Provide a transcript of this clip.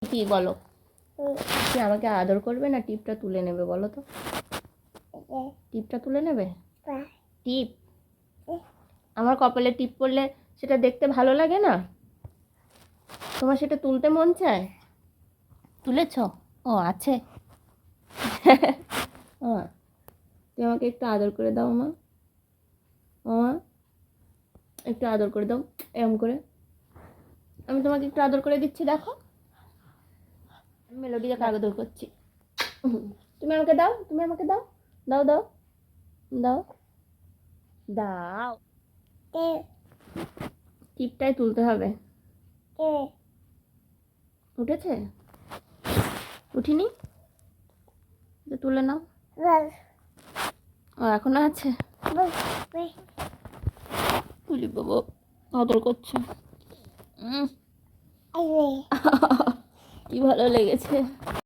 কি বলো, কি আমাকে আদর করবে না টিপটা তুলে নেবে বলো তো? টিপটা তুলে নেবে? টিপ আমার কপালে টিপ পড়লে সেটা দেখতে ভালো লাগে না? তোমার সেটা তুলতে মন চায়? তুলেছ? ও আছে। ও তুমি আমাকে একটু আদর করে দাও মা। ও মা, একটু আদর করে দাও এরম করে। আমি তোমাকে একটু আদর করে দিচ্ছি, দেখো মেলোডিকে আদর করছি। তুমি আমাকে দাও, তুমি আমাকে দাও, দাও দাও দাও দাও। টিপটাই তুলতে হবে। উঠেছে? উঠিনি? তুলে নাও। ও এখনো আছে? তুলি বাবু আদর করছে। কি ভালো লেগেছে।